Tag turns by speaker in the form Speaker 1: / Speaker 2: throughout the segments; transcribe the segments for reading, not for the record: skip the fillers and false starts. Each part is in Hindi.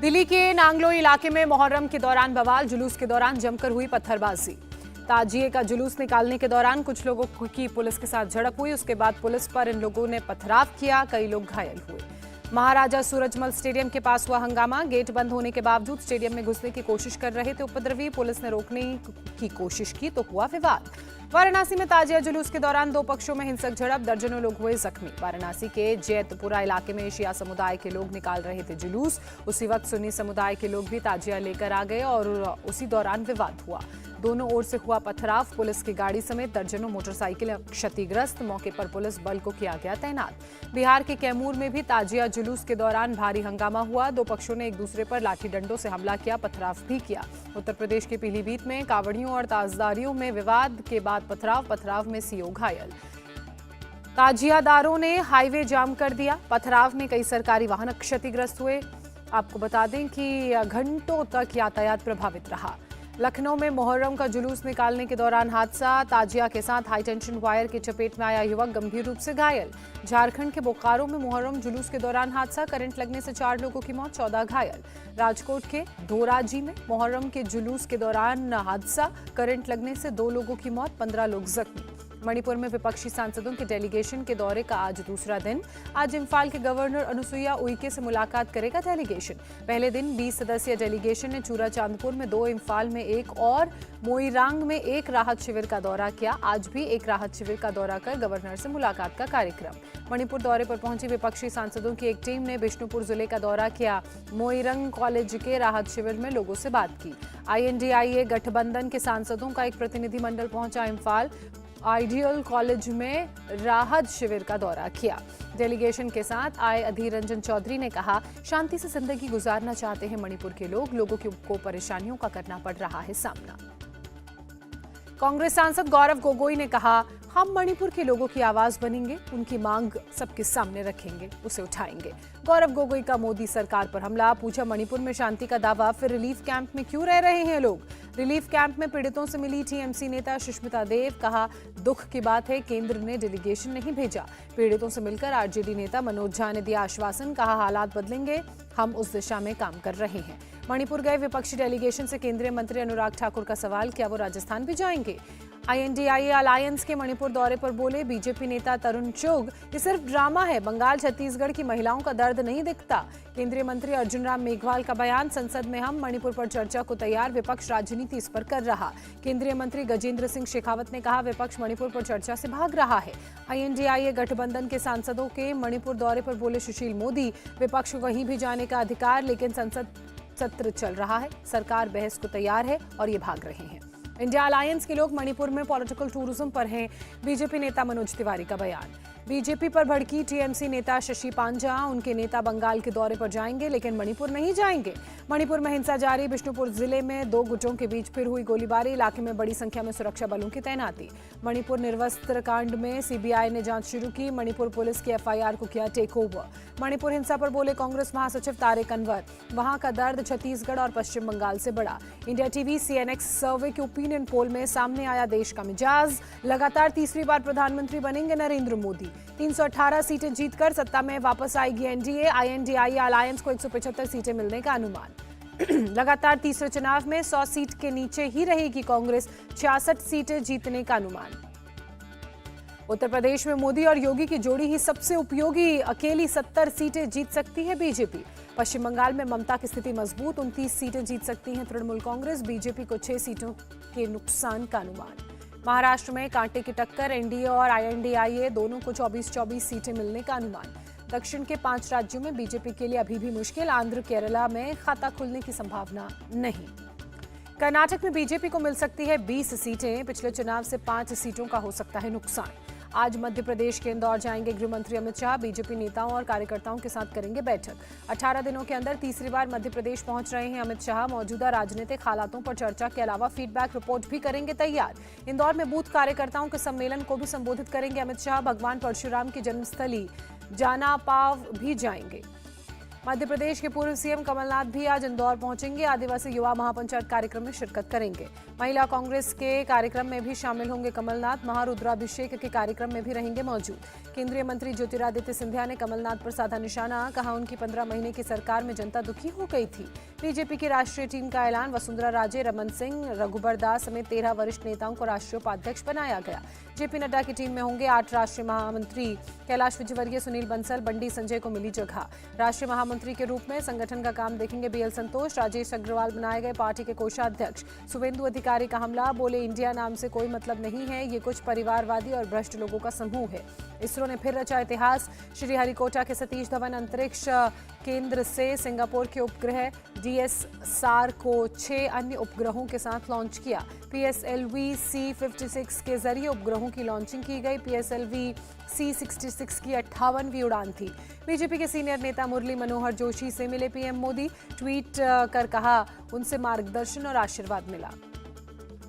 Speaker 1: दिल्ली के नांगलोई इलाके में मुहर्रम के दौरान बवाल, जुलूस के दौरान जमकर हुई पत्थरबाजी। ताजिए का जुलूस निकालने के दौरान कुछ लोगों की पुलिस के साथ झड़प हुई। उसके बाद पुलिस पर इन लोगों ने पथराव किया, कई लोग घायल हुए। महाराजा सूरजमल स्टेडियम के पास हुआ हंगामा। गेट बंद होने के बावजूद स्टेडियम में घुसने की कोशिश कर रहे थे उपद्रवी। पुलिस ने रोकने की कोशिश की तो हुआ विवाद। वाराणसी में ताजिया जुलूस के दौरान दो पक्षों में हिंसक झड़प, दर्जनों लोग हुए जख्मी। वाराणसी के जैतपुरा इलाके में शिया समुदाय के लोग निकाल रहे थे जुलूस। उसी वक्त सुन्नी समुदाय के लोग भी ताजिया लेकर आ गए और उसी दौरान विवाद हुआ। दोनों ओर से हुआ पथराव। पुलिस की गाड़ी समेत दर्जनों मोटरसाइकिलें क्षतिग्रस्त। मौके पर पुलिस बल को किया गया तैनात। बिहार के कैमूर में भी ताजिया जुलूस के दौरान भारी हंगामा हुआ। दो पक्षों ने एक दूसरे पर लाठी डंडों से हमला किया, पथराव भी किया। उत्तर प्रदेश के पीलीभीत में कावड़ियों और ताजदारियों में विवाद के बाद पथराव में सीओ घायल। ताजियादारों ने हाईवे जाम कर दिया। पथराव में कई सरकारी वाहन क्षतिग्रस्त हुए। आपको बता दें कि घंटों तक यातायात प्रभावित रहा। लखनऊ में मुहर्रम का जुलूस निकालने के दौरान हादसा। ताजिया के साथ हाई टेंशन वायर की चपेट में आया युवक गंभीर रूप से घायल। झारखंड के बोकारो में मुहर्रम जुलूस के दौरान हादसा, करंट लगने से 4 लोगों की मौत, 14 घायल। राजकोट के धोराजी में मुहर्रम के जुलूस के दौरान हादसा, करंट लगने से 2 लोगों की मौत, 15 लोग जख्मी। मणिपुर में विपक्षी सांसदों के डेलीगेशन के दौरे का आज दूसरा दिन। आज इम्फाल के गवर्नर अनुसुईया उइके से मुलाकात करेगा डेलीगेशन। पहले दिन 20 सदस्यीय डेलीगेशन ने चूरा चांदपुर में 2, इम्फाल में 1 और मोइरांग में 1 राहत शिविर का दौरा किया। आज भी 1 राहत शिविर का दौरा कर गवर्नर से मुलाकात का कार्यक्रम। मणिपुर दौरे पर पहुंची विपक्षी सांसदों की एक टीम ने बिष्णुपुर जिले का दौरा किया। मोइरंग कॉलेज के राहत शिविर में लोगों से बात की। INDIA गठबंधन के सांसदों का एक प्रतिनिधिमंडल पहुंचा इम्फाल। आइडियल कॉलेज में राहत शिविर का दौरा किया। डेलीगेशन के साथ आए अधीर रंजन चौधरी ने कहा, शांति से जिंदगी गुजारना चाहते हैं मणिपुर के लोग। लोगों को परेशानियों का करना पड़ रहा है सामना। कांग्रेस सांसद गौरव गोगोई ने कहा, हम मणिपुर के लोगों की आवाज बनेंगे, उनकी मांग सबके सामने रखेंगे, उसे उठाएंगे। गौरव गोगोई का मोदी सरकार पर हमला। पूछा, मणिपुर में शांति का दावा, फिर रिलीफ कैंप में क्यों रह रहे हैं लोग? रिलीफ कैंप में पीड़ितों से मिली TMC नेता सुष्मिता देव। कहा, दुख की बात है केंद्र ने डेलीगेशन नहीं भेजा। पीड़ितों से मिलकर RJD नेता मनोज झा ने दिया आश्वासन। कहा, हालात बदलेंगे, हम उस दिशा में काम कर रहे हैं। मणिपुर गए विपक्षी डेलीगेशन से केंद्रीय मंत्री अनुराग ठाकुर का सवाल, क्या वो राजस्थान भी जाएंगे? INDIA अलायंस के मणिपुर दौरे पर बोले बीजेपी नेता तरुण चुग, ये सिर्फ ड्रामा है, बंगाल छत्तीसगढ़ की महिलाओं का दर्द नहीं दिखता। केंद्रीय मंत्री अर्जुन राम मेघवाल का बयान, संसद में हम मणिपुर पर चर्चा को तैयार, विपक्ष राजनीति इस पर कर रहा। केंद्रीय मंत्री गजेंद्र सिंह शेखावत ने कहा, विपक्ष मणिपुर पर चर्चा से भाग रहा है। INDIA गठबंधन के सांसदों के मणिपुर दौरे पर बोले सुशील मोदी, विपक्ष को कहीं भी जाने का अधिकार, लेकिन संसद सत्र चल रहा है, सरकार बहस को तैयार है और ये भाग रहे हैं। इंडिया अलायंस के लोग मणिपुर में पॉलिटिकल टूरिज्म पर हैं। बीजेपी नेता मनोज तिवारी का बयान। बीजेपी पर भड़की TMC नेता शशि पांजा, उनके नेता बंगाल के दौरे पर जाएंगे लेकिन मणिपुर नहीं जाएंगे। मणिपुर में हिंसा जारी। बिष्णुपुर जिले में 2 गुटों के बीच फिर हुई गोलीबारी। इलाके में बड़ी संख्या में सुरक्षा बलों की तैनाती। मणिपुर निर्वस्त्र कांड में CBI ने जांच शुरू की। मणिपुर पुलिस की FIR को किया टेक ओवर। मणिपुर हिंसा पर बोले कांग्रेस महासचिव तारिक अनवर, वहां का दर्द छत्तीसगढ़ और पश्चिम बंगाल से बड़ा। इंडिया TV CNX सर्वे के ओपिनियन पोल में सामने आया देश का मिजाज। लगातार तीसरी बार प्रधानमंत्री बनेंगे नरेंद्र मोदी। 318 सीटें जीतकर सत्ता में वापस आएगी NDA। INDIA अलायंस को 175 सीटें मिलने का अनुमान। लगातार तीसरे चुनाव में 100 सीट के नीचे ही रहेगी कांग्रेस, 66 सीटें जीतने का अनुमान। उत्तर प्रदेश में मोदी और योगी की जोड़ी ही सबसे उपयोगी, अकेली 70 सीटें जीत सकती है बीजेपी। पश्चिम बंगाल में ममता की स्थिति मजबूत, 29 सीटें जीत सकती हैं तृणमूल कांग्रेस। बीजेपी को 6 सीटों के नुकसान का अनुमान। महाराष्ट्र में कांटे की टक्कर, NDA और INDIA दोनों को 24-24 सीटें मिलने का अनुमान। दक्षिण के 5 राज्यों में बीजेपी के लिए अभी भी मुश्किल। आंध्र केरला में खाता खुलने की संभावना नहीं। कर्नाटक में बीजेपी को मिल सकती है 20 सीटें। पिछले चुनाव से 5 सीटों का हो सकता है नुकसान। आज मध्य प्रदेश के इंदौर जाएंगे गृह मंत्री अमित शाह। बीजेपी नेताओं और कार्यकर्ताओं के साथ करेंगे बैठक। 18 दिनों के अंदर तीसरी बार मध्य प्रदेश पहुंच रहे हैं अमित शाह। मौजूदा राजनीतिक हालातों पर चर्चा के अलावा फीडबैक रिपोर्ट भी करेंगे तैयार। इंदौर में बूथ कार्यकर्ताओं के सम्मेलन को भी संबोधित करेंगे अमित शाह। भगवान परशुराम की जन्मस्थली जाना पाव भी जाएंगे। मध्य प्रदेश के पूर्व सीएम कमलनाथ भी आज इंदौर पहुंचेंगे। आदिवासी युवा महापंचायत कार्यक्रम में शिरकत करेंगे। महिला कांग्रेस के कार्यक्रम में भी शामिल होंगे कमलनाथ। महारुद्राभिषेक के कार्यक्रम में भी रहेंगे मौजूद। केंद्रीय मंत्री ज्योतिरादित्य सिंधिया ने कमलनाथ पर साधा निशाना। कहा, उनकी 15 महीने की सरकार में जनता दुखी हो गई थी। बीजेपी की राष्ट्रीय टीम का ऐलान। वसुंधरा राजे, रमन सिंह, रघुबर दास समेत 13 वरिष्ठ नेताओं को राष्ट्रीय उपाध्यक्ष बनाया गया। जेपी नड्डा की टीम में होंगे 8 राष्ट्रीय महामंत्री। कैलाश विजयवर्गीय, सुनील बंसल, बंडी संजय को मिली जगह। राष्ट्रीय महामंत्री के रूप में संगठन का काम देखेंगे बीएल संतोष। राजेश अग्रवाल बनाए गए पार्टी के कोषाध्यक्ष। शुभेंदु अधिकारी का हमला। बोले, इंडिया नाम से कोई मतलब नहीं है, ये कुछ परिवारवादी और भ्रष्ट लोगों का समूह है। इसरो ने फिर रचा इतिहास। श्रीहरिकोटा के सतीश धवन अंतरिक्ष केंद्र से सिंगापुर के उपग्रह DSSAR को 6 अन्य उपग्रहों के साथ लॉन्च किया। PSLV C56 के जरिए उपग्रहों की लॉन्चिंग की गई। PSLV C66 की 58वीं उड़ान थी। बीजेपी के सीनियर नेता मुरली मनोहर जोशी से मिले पीएम मोदी। ट्वीट कर कहा, उनसे मार्गदर्शन और आशीर्वाद मिला।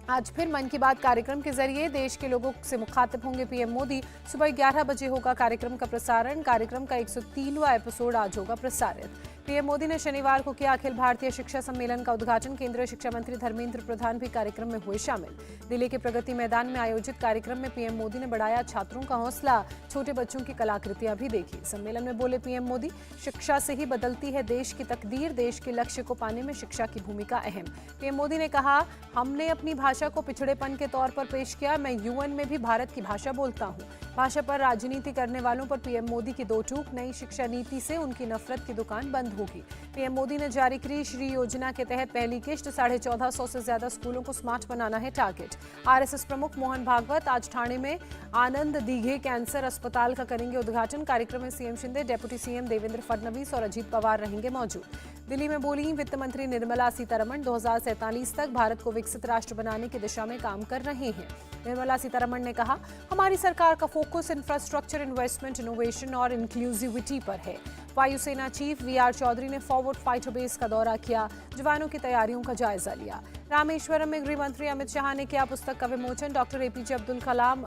Speaker 1: आज फिर मन की बात कार्यक्रम के जरिए देश के लोगों से मुखातिब होंगे पीएम मोदी। सुबह 11 बजे होगा कार्यक्रम का प्रसारण। कार्यक्रम का 103वां एपिसोड आज होगा प्रसारित। पीएम मोदी ने शनिवार को किया अखिल भारतीय शिक्षा सम्मेलन का उद्घाटन। केंद्रीय शिक्षा मंत्री धर्मेंद्र प्रधान भी कार्यक्रम में हुए शामिल। दिल्ली के प्रगति मैदान में आयोजित कार्यक्रम में पीएम मोदी ने बढ़ाया छात्रों का हौसला। छोटे बच्चों की कलाकृतियां भी देखी। सम्मेलन में बोले पीएम मोदी, शिक्षा से ही बदलती है देश की तकदीर। देश के लक्ष्य को पाने में शिक्षा की भूमिका अहम। पीएम मोदी ने कहा, हमने अपनी भाषा को पिछड़ेपन के तौर पर पेश किया। मैं यूएन में भी भारत की भाषा बोलता हूँ। भाषा पर राजनीति करने वालों पर पीएम मोदी की दो टूक। नई शिक्षा नीति से उनकी नफरत की दुकान बंद होगी। पीएम मोदी ने जारी की श्री योजना के तहत पहली किश्त। 1450 से ज्यादा स्कूलों को स्मार्ट बनाना है टारगेट। आरएसएस प्रमुख मोहन भागवत आज ठाणे में आनंद दीघे कैंसर अस्पताल का करेंगे उद्घाटन। कार्यक्रम में CM Shinde, deputy CM Devendra Fadnavis और अजीत पवार रहेंगे मौजूद। दिल्ली में बोली वित्त मंत्री निर्मला सीतारमण, 2047 तक भारत को विकसित राष्ट्र बनाने की दिशा में काम कर रहे हैं। निर्मला सीतारमण ने कहा, हमारी सरकार का फोकस इंफ्रास्ट्रक्चर इन्वेस्टमेंट, इनोवेशन और इंक्लूसिविटी पर है। वायुसेना चीफ वीआर चौधरी ने फॉरवर्ड फाइटर बेस का दौरा किया। जवानों की तैयारियों का जायजा लिया। रामेश्वरम में गृह मंत्री अमित शाह ने किया पुस्तक का विमोचन। Doctor APJ Abdul Kalam,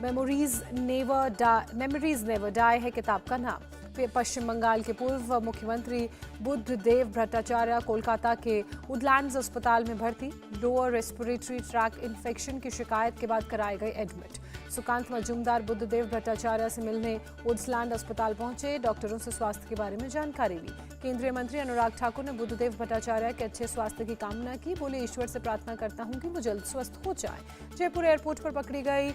Speaker 1: memories never die है किताब का नाम। पश्चिम बंगाल के पूर्व मुख्यमंत्री बुद्धदेव भट्टाचार्य कोलकाता के वुडलैंड्स अस्पताल में भर्ती। लोअर रेस्पिरेटरी ट्रैक इन्फेक्शन की शिकायत के बाद कराए गए एडमिट। सुकांत मजूमदार बुद्धदेव भट्टाचार्य से मिलने वुडलैंड अस्पताल पहुंचे। डॉक्टरों से स्वास्थ्य के बारे में जानकारी ली। केंद्रीय मंत्री अनुराग ठाकुर ने बुद्धदेव भट्टाचार्य के अच्छे स्वास्थ्य की कामना की। बोले, ईश्वर से प्रार्थना करता हूं कि वो जल्द स्वस्थ हो जाए। जयपुर एयरपोर्ट पर पकड़ी गई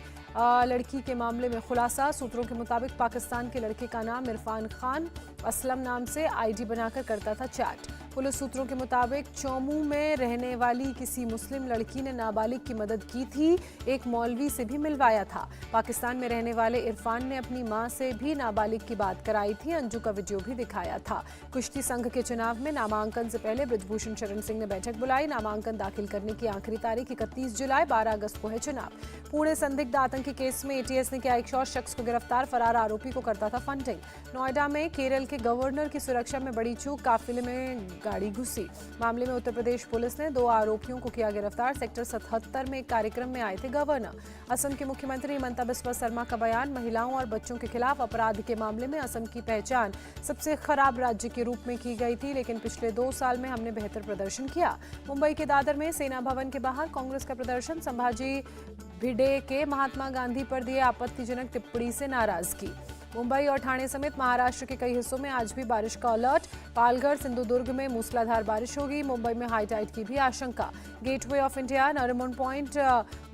Speaker 1: लड़की के मामले में खुलासा। सूत्रों के मुताबिक पाकिस्तान के लड़के का नाम इरफान खान असलम नाम से आईडी बनाकर करता था चैट। पुलिस सूत्रों के मुताबिक चौमू में रहने वाली किसी मुस्लिम लड़की ने नाबालिग की मदद की थी। एक मौलवी से भी मिलवाया था। पाकिस्तान में रहने वाले इरफान ने अपनी मां से भी नाबालिग की बात कराई थी। अंजू का वीडियो भी दिखाया था। कुश्ती संघ के चुनाव में नामांकन से पहले बृजभूषण शरण सिंह ने बैठक बुलाई। नामांकन दाखिल करने की आखिरी तारीख 31 जुलाई। 12 अगस्त को है चुनाव। पुणे संदिग्ध आतंकी केस में एटीएस ने किया एक और शख्स को गिरफ्तार। फरार आरोपी को करता था फंडिंग। नोएडा में केरल के गवर्नर की सुरक्षा में बड़ी चूक। काफिले में गाड़ी घुसी। मामले में उत्तर प्रदेश पुलिस ने 2 आरोपियों को किया गिरफ्तार। सेक्टर 77 में एक कार्यक्रम में आए थे गवर्नर। असम के मुख्यमंत्री हिमंता बिस्वा शर्मा का बयान। महिलाओं और बच्चों के खिलाफ अपराध के मामले में असम की पहचान सबसे खराब राज्य के रूप में की गई थी, लेकिन पिछले 2 साल में हमने बेहतर प्रदर्शन किया। मुंबई के दादर में सेना भवन के बाहर कांग्रेस का प्रदर्शन। संभाजी भिडे के महात्मा गांधी पर दिए आपत्तिजनक टिप्पणी से नाराजगी। मुंबई और ठाणे समेत महाराष्ट्र के कई हिस्सों में आज भी बारिश का अलर्ट। पालघर, सिंधुदुर्ग में मूसलाधार बारिश होगी। मुंबई में हाई टाइड की भी आशंका। Gateway of India, Nariman point,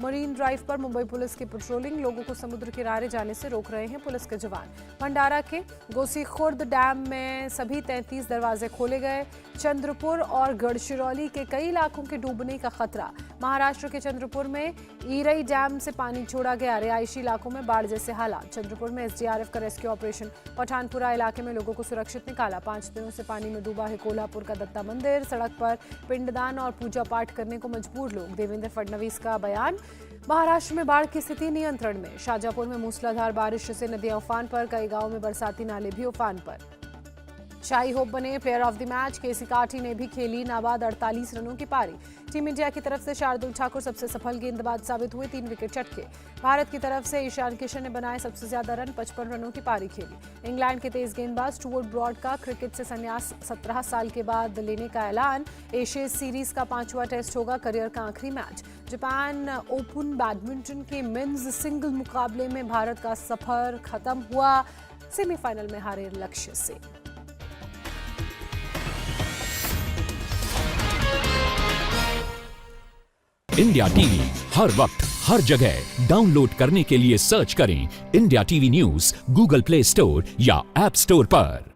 Speaker 1: marine drive पर मुंबई पुलिस की पेट्रोलिंग। लोगों को समुद्र किनारे जाने से रोक रहे हैं पुलिस के जवान। भंडारा के गोसीखुर्द डैम में सभी 33 दरवाजे खोले गए। चंद्रपुर और गढ़चिरौली के कई इलाकों के डूबने का खतरा। महाराष्ट्र के चंद्रपुर में ईरई डैम से पानी छोड़ा गया। रिहायशी इलाकों में बाढ़ जैसे हालात। चंद्रपुर में एसडीआरएफ का रेस्क्यू ऑपरेशन। पठानपुरा इलाके में लोगों को सुरक्षित निकाला। 5 दिनों से पानी में डूबा है कोल्हापुर का दत्ता मंदिर। सड़क पर पिंडदान और पूजा पाठ करने को मजबूर लोग। देवेंद्र फडणवीस का बयान। महाराष्ट्र में बाढ़ की स्थिति नियंत्रण में। शाजापुर में मूसलाधार बारिश से नदियां उफान पर। कई गांवों में बरसाती नाले भी उफान पर। शाही होप बने प्लेयर ऑफ द मैच। केसी काठी ने भी खेली नाबाद 48 रनों की पारी। टीम इंडिया की तरफ से शार्दुल ठाकुर सबसे सफल गेंदबाज साबित हुए, 3 विकेट चटके। भारत की तरफ से ईशान किशन ने बनाए सबसे ज्यादा रन, 55 रनों की पारी खेली। इंग्लैंड के तेज गेंदबाज स्टुअर्ट ब्रॉड का क्रिकेट से संन्यास 17 साल के बाद लेने का ऐलान। एशियन सीरीज का 5वां टेस्ट होगा करियर का आखिरी मैच। जापान ओपन बैडमिंटन के मेंस सिंगल मुकाबले में भारत का सफर खत्म हुआ, सेमीफाइनल में हारे लक्ष्य से।
Speaker 2: इंडिया टीवी हर वक्त हर जगह डाउनलोड करने के लिए सर्च करें India TV news Google play store या ऐप स्टोर पर।